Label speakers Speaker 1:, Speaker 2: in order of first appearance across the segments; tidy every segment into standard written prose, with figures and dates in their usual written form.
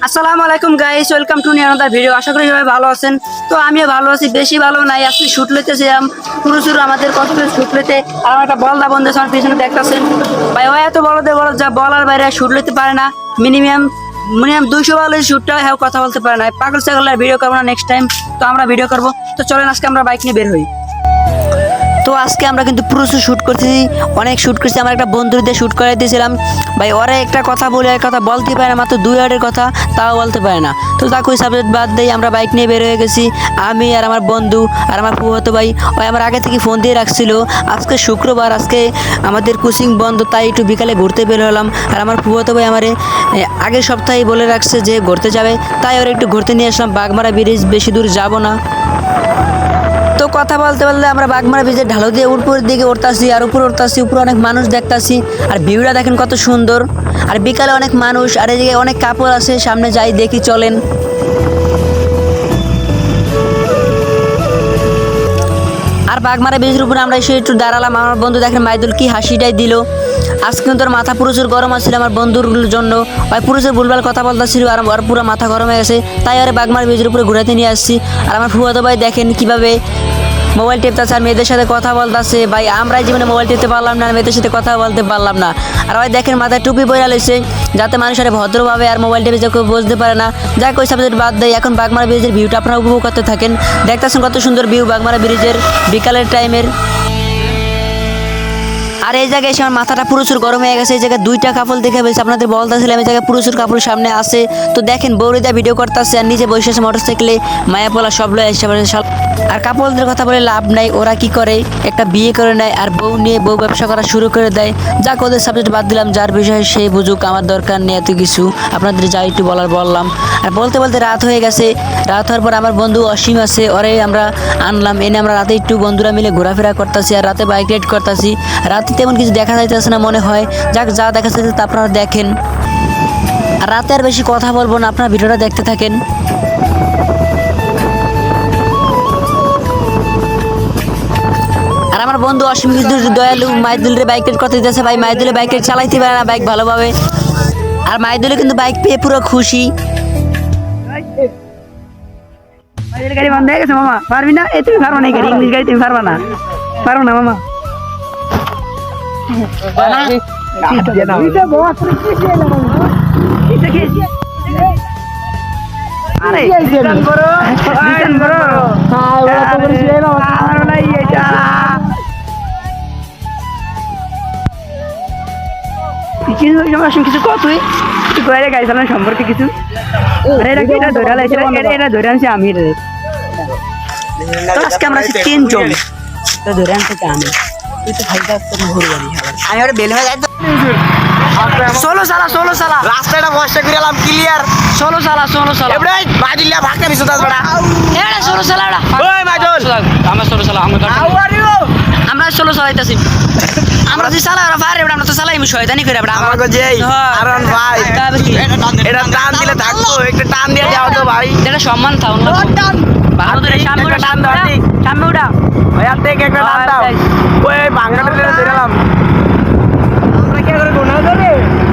Speaker 1: আসসালামু আলাইকুম guys, welcome to another video. আশা করি সবাই ভালো আছেন। তো আমিও ভালো আছি, বেশি ভালো নাই। আজকে শুট লইতেছিলাম পুরো আমাদের কষ্ট শুট লইতে। আর আমার একটা বলদা বন্ধু আমার পিছনে দেখতেছেন ভাই, ও এত বড়দের বড় যা বলার বাইরে শুট লইতে পারে না। মিনিমাম মিনিমাম 200 বলের শুটটা হ্যাঁ কথা বলতে পারে না। পাগল ছাগল ভিডিও করবো না নেক্সট টাইম। তো আমরা ভিডিও করবো। তো চলেন আজকে আমরা বাইক নিয়ে বের হই। তো আজকে আমরা কিন্তু প্রচুর শ্যুট করতেছি, অনেক শ্যুট করছি। আমার একটা বন্ধুর দিয়ে শ্যুট করে দিয়েছিলাম ভাই। ওরা একটা কথা বলে এক কথা বলতে পারে না, মাত্র 2 ওয়ার্ডের কথা তাও বলতে পারে না। তো তাকে ওই সাবজেক্ট বাদ দিয়ে আমরা বাইক নিয়ে বের হয়ে গেছি। আমি আর আমার বন্ধু আর আমার ফুফাতো ভাই, ওই আমার আগে থেকে ফোন দিয়ে রাখছিল আজকে শুক্রবার, আজকে আমাদের কোচিং বন্ধ, তাই একটু বিকালে ঘুরতে বের হলাম। আর আমার ফুফাতো ভাই আমারে আগের সপ্তাহে বলে রাখছে যে ঘুরতে যাবে, তাই ওরা একটু ঘুরতে নিয়ে আসলাম। বাগমারা ব্রিজ, বেশি দূর যাব না। তো কথা বলতে বলতে আমরা বাগমারা ব্রিজের ঢালু দিয়ে উপরের দিকে উঠতেছি, আর উপরে উঠতেছি, উপরে অনেক মানুষ দেখতেছি। আর ভিউটা দেখেন কত সুন্দর। আর বিকালে অনেক মানুষ, আর এদিকে অনেক কাপড় আছে। সামনে যাই দেখি, চলেন। আর বাগমারা ব্রিজের উপরে আমরা এসে একটু দাঁড়ালাম। আমার বন্ধু দেখেন মাইদুল কি হাসিটাই দিল। আজকে কিন্তু ওর মাথা প্রচুর গরম আসছিল আমার বন্ধুর জন্য, ভাই প্রচুর ভুলভাল কথা বলতেছিল। আর ওর পুরো মাথা গরম হয়ে গেছে, তাই আর বাগমারা ব্রিজের উপরে ঘুরাতে নিয়ে আসছি। আর আমার ফুফাতো ভাই দেখেন কিভাবে মোবাইল টিপতেছে আর মেয়েদের সাথে কথা বলতেছে। ভাই আমরাই জীবনে মোবাইল টিপতে পারলাম না, মেয়েদের সাথে কথা বলতে পারলাম না। আর ভাই দেখেন মাথায় টুপি পরে লইছে, যাতে মানুষের ভদ্রভাবে আর মোবাইল টিপে কেউ বুঝতে পারে না। যাক ওই সাবজেক্ট বাদ দেয়, এখন বাগমারা ব্রিজের ভিউটা আপনারা উপভোগ করতে থাকেন। দেখতেছেন কত সুন্দর ভিউ বাগমারা ব্রিজের বিকালের টাইমের। আর এই জায়গায় এসে আমার মাথাটা প্রচুর গরম হয়ে গেছে। এই জায়গায় 2টা কাপড় দেখে বলছি, আপনাদের বলতেছিলাম এই জায়গায় প্রচুর কাপড় সামনে আসে। তো দেখেন বৌরিদা ভিডিও করতেছে আর নিজে বসে আছে মোটরসাইকেলে, মায়াপোলা সব লয়ে এসে। আর কাপড়দের কথা বলে লাভ নাই, ওরা কি করে একটা বিয়ে করে নেয় আর বউ নিয়ে বউ ব্যবসা করা শুরু করে দেয়। যাক ওদের সাবজেক্ট বাদ দিলাম, যার বিষয়ে সে বুঝুক, আমার দরকার নেই এত কিছু। আপনাদের যা একটু বললাম। আর বলতে বলতে রাত হয়ে গেছে। রাত হওয়ার পর আমার বন্ধু অসীম আছে, ওরে আমরা আনলাম। এনে আমরা রাতে একটু বন্ধুরা মিলে ঘোরাফেরা করতেছি আর রাতে বাইক রাইড করতেছি। রাতে তেমন কিছু দেখা যাইতেছে না মনে হয়। যাক যা দেখা যাচ্ছে তা আপনারা দেখেন। আর রাতে আর বেশি কথা বলবো না, আপনারা ভিডিওটা দেখতে থাকেন। আর আমার বন্ধু অসীম কিন্তু দয়ালু, মাইদুলের বাইক রাইড করতে দিতেছে। ভাই মাইদুলের বাইক রাইড চালাইতে পারে না বাইক ভালোভাবে, আর মাইদুলে কিন্তু বাইক পেয়ে পুরো খুশি। গাড়ি বন্ধ হয়ে গেছে মামা, পারবি না? এই তুমি পারবো না, গাড়ি ইংলিশ গাড়ি তুমি পারবা না, পারবো না মামা। কিছু কত গাড়ি চালানো সম্পর্কে কিছু ধরে আনছি আমি। তো আজকে আমরা আছি 3 জন, তো ধরে আনতে আমি ওটা বেল হয়ে যায়। ষোলো সালা
Speaker 2: রাস্তাটা বর্ষা করে এলাম ক্লিয়ার।
Speaker 1: 16 সালা
Speaker 2: এবারে মাইদুল্লাহ ভাগতে বিশ দাস বড়া।
Speaker 1: এটা 16 সালা
Speaker 2: ওই মাইদুল
Speaker 1: আমরা 16 সালা আমরা 16 সালাইতাছি। আমরা যে সালা পারে আমরা তো সালাই শয়তানি করে আমরা
Speaker 2: আমাকে যেই আরন ভাই এটা টান দিলে থাকবো, একটু টান দিয়ে যাও তো ভাই।
Speaker 1: এটা সম্মান থাও না টান ভালো করে সামনে ওটা টান দাও, সামনে ওটা
Speaker 2: ভাই আর থেকে একটা টান দাও। ওই ভাঙাটা ধরে এলাম।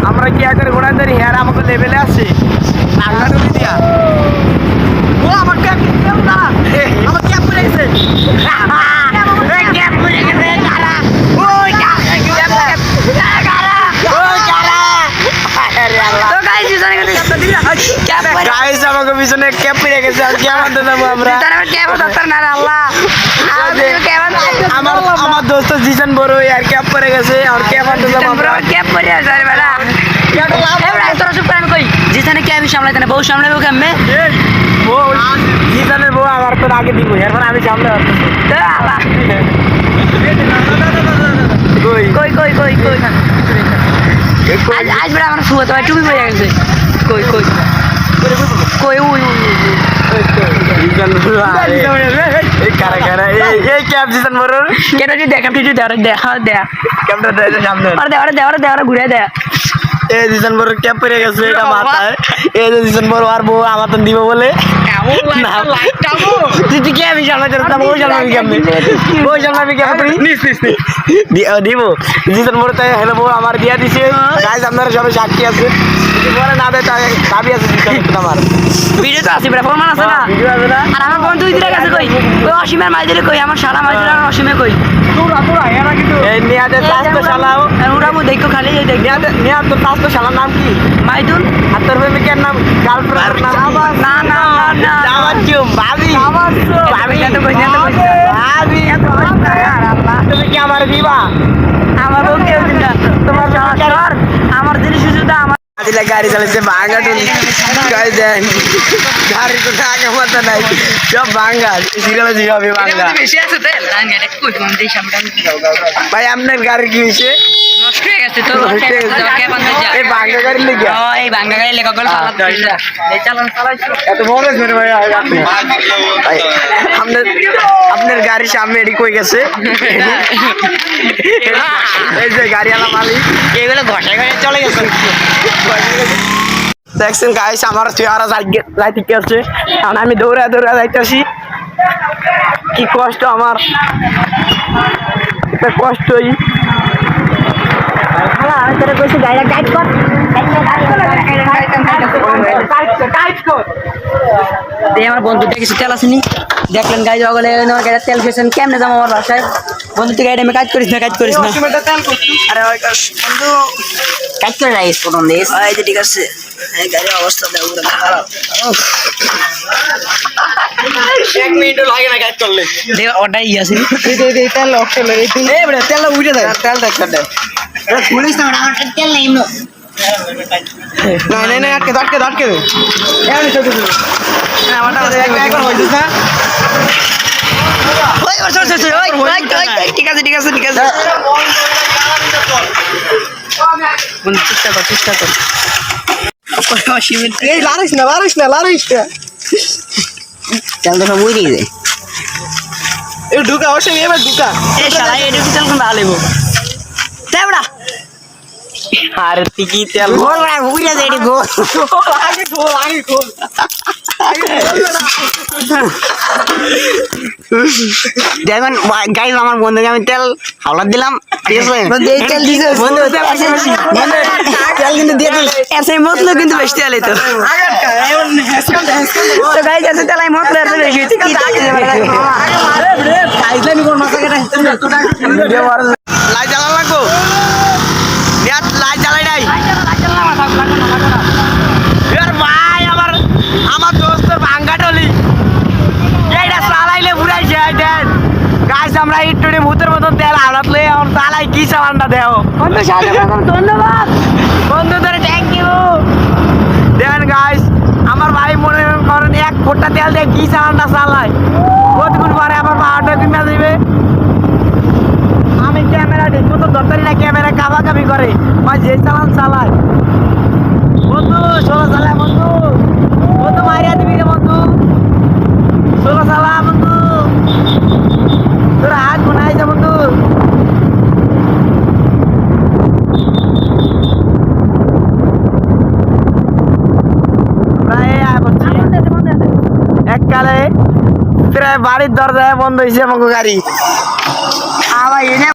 Speaker 2: আমরা কি করে গোড়া ধরি হেয়ার আমাকে লেভেলে আসছে নাগা টুপি দিয়া। ও আমার ক্যাপ কেউ না, আমার ক্যাপ পরে গেছে। ক্যাপ পরে গেছে কারা? ওই ক্যাপ কারা? ওই কারা? আরে আল্লাহ।
Speaker 1: তো গাইস জানেন ক্যাপটা দিলা ক্যাপ পরে
Speaker 2: গাইস আমাকে পিছনে ক্যাপ পরে গেছে। আর কি আনতে যাব আমরা?
Speaker 1: তারা ক্যাপ দরকার না আল্লাহ।
Speaker 2: আমার দোস্ত জিসান বড় আর ক্যাপ পরে গেছে। আর ক্যাপ আনতে যাব আমরা।
Speaker 1: ক্যাপ পরে আছে রে বেটা। তোরা চুপ করেন কই জিসানে কে আমি সামলাইতে না, বউ সামলাবো কেমনে?
Speaker 2: ও জিসানের বউ আমার তো আগে দিব, এরপর আমি সামনে আসতেছি। কই
Speaker 1: কই কই কই কই আজ বেটা আমার ফুয়া তো টুপি পরে গেছে। কই কই কই ওই
Speaker 2: জিসান বড় এই কারা কারা এই ক্যাপ জিসান বড়
Speaker 1: কেন যদি দেখা তুই দেখা
Speaker 2: ক্যাপটা দে সামনে।
Speaker 1: আরে দে ঘুরে দে।
Speaker 2: এই দিশন বড় ক্যাপ পরে গেছে এটা মাথায়। এই যে দিশন বড় আর বউ আমার তো দিব বলে তুই কে আমি সামলাতে বউ সামলাবি কেমনি? বউ সামলাবি কেমন? দিব দিশন বড় তাই হ্যালো বউ আমার দিয়া দিছে। গাইস আপনারা সবাই সাক্ষী আছে। যদি বলে না দেয় তাহলে দাবি আছে দিতে হবে আমার
Speaker 1: ভিডিও তো আছে প্রমাণ আছে না
Speaker 2: ভিডিও আছে না
Speaker 1: আর আমার বন্ধু দুই কাছে কই ওই অসীমের মাই দিলে কই আমার সারা মাই দিলে আর অসীমে কই
Speaker 2: এই নিয়াদের স্বাস্থ্য শালাও
Speaker 1: ওরা মু দেখো খালি এই দেখ
Speaker 2: নিয়াদ তোর স্বাস্থ্য শালার নাম কি
Speaker 1: মাইদুল
Speaker 2: আর তোর প্রেমিকের নাম গার্লফ্রেন্ডের নাম
Speaker 1: না না না
Speaker 2: আমার কি ভাবি
Speaker 1: ভাবি এত কই এত কই
Speaker 2: ভাবি তুমি কি আমার দিবা
Speaker 1: আমার বউ কেউ দিন না তোমার সর আমার জিনিস শুধু আমার
Speaker 2: আজিলা গাড়ি চালাচ্ছে ভাঙা টলি গাই দেন গাড়ি তো আগে মতো নাই সব ভাঙা সিরিয়ালে যেভাবে ভাঙা
Speaker 1: বেশি আছে তেল ধান গাড়ি কই কোন দেই সামনে
Speaker 2: ভাই আপনার গাড়ি কি হয়েছে
Speaker 1: নষ্ট হয়ে গেছে তো কে বান্ধে যা
Speaker 2: এই ভাঙা গাড়ি লেগে
Speaker 1: এই বাঙ্গা গাড়ি লেখা করে চালাতে এই চালান চালাইছো
Speaker 2: এত বড় মেরে ভাই ভাই আপনার আপনার গাড়ি সামনে এডি কই গেছে এই যে গাড়িওয়ালা মালিক
Speaker 1: এগুলো ঘষা ঘষা চলে গেছে
Speaker 2: দেখছেন গাইস আমার চেহারা যাইতে কি আছে কারণ আমি দৌড়া দৌড়া যাইতেছি কি কষ্ট আমার এটা কষ্টই
Speaker 1: আমি তোরে কইছি গাড়িটা গাইড কর আমার বন্ধুটা কিছু তেল আসেনি দেখলেন গাড়ি জগলে গাড়ির তেল খেয়েছেন কেমনে যাবো আমার বাসায় বন্ধু তুই গাড়ি আমি কাজ করিস না আরে ওই বন্ধু কাজ করে যাইস প্রথম দিস এই যে ঠিক আছে এই গাড়ির অবস্থা দেখো খারাপ
Speaker 2: এক মিনিট লাগে না কাজ করলে
Speaker 1: দেখ ওটাই আছে
Speaker 2: তেল অপশন এই বড় তেল উঠে যায় তেল দেখ
Speaker 1: পুলিশ না আমার তেল নেই
Speaker 2: না না না আটকে আটকে আটকে দে এমনি চলে দিল না আমারটা একবার হইছিস না
Speaker 1: ওই ওই ঠিক আছে ঠিক আছে ঠিক আছে বন্ধু চেষ্টা কর
Speaker 2: এই লারিস না
Speaker 1: তেল তো সব উড়ে যায়
Speaker 2: এই ঢুকা অবশ্যই এবার ঢুকা
Speaker 1: এই শালা এটা কি তেল কোন ভালো লাগবো তেবড়া
Speaker 2: আর টিকি তেল
Speaker 1: গোল না উড়ে যায় এটা গোল
Speaker 2: আগে খোল
Speaker 1: দেখুন গাইস আমার বন্ধুকে আমি তেল হাওলা দিলাম ঠিক আছে বন্ধু এই তেল দিছে বন্ধু তেল কিন্তু দিয়ে দিল এসে মতলো কিন্তু বেশি তেল তো তো গাইস এসে তেল আই মতলো এসে বেশি কি
Speaker 2: আইজলামি কোন মাথা কেটে লাই জ্বালা লাগবো লাই জ্বালাই নাই এর ভাই আমার দোস্ত ভাঙ্গা টলি এইটা চালাইলে পুরাই যায় দেন গাইস আমরা ইটুড়ি ভূতের মতন তেল হাওড়াত লই আমার চালাই কি চালানটা দেও
Speaker 1: বন্ধু সাথে ধন্যবাদ
Speaker 2: বন্ধু ধরে থ্যাংক ইউ দেন গাইস আমার ভাই মনে করেন এক ফোঁটা তেল দিয়ে কি চালানটা চালায় কতক্ষণ পরে আমার পাহাড়টা কিনা দিবে আমি ক্যামেরা ঠিক মতো ধরতারি না ক্যামেরা কাবাকাবি করে ভাই যে চালান চালায় বন্ধু সোলো চালায় বন্ধু বন্ধু মারিয়া দিবি রে বন্ধু সোলো চালা বন্ধু তোর হাত গুনাই যা বন্ধু এককালে প্রায় বাড়ির দরজায় বন্ধ হয়েছে আমাকে গাড়ি
Speaker 1: আবার এনে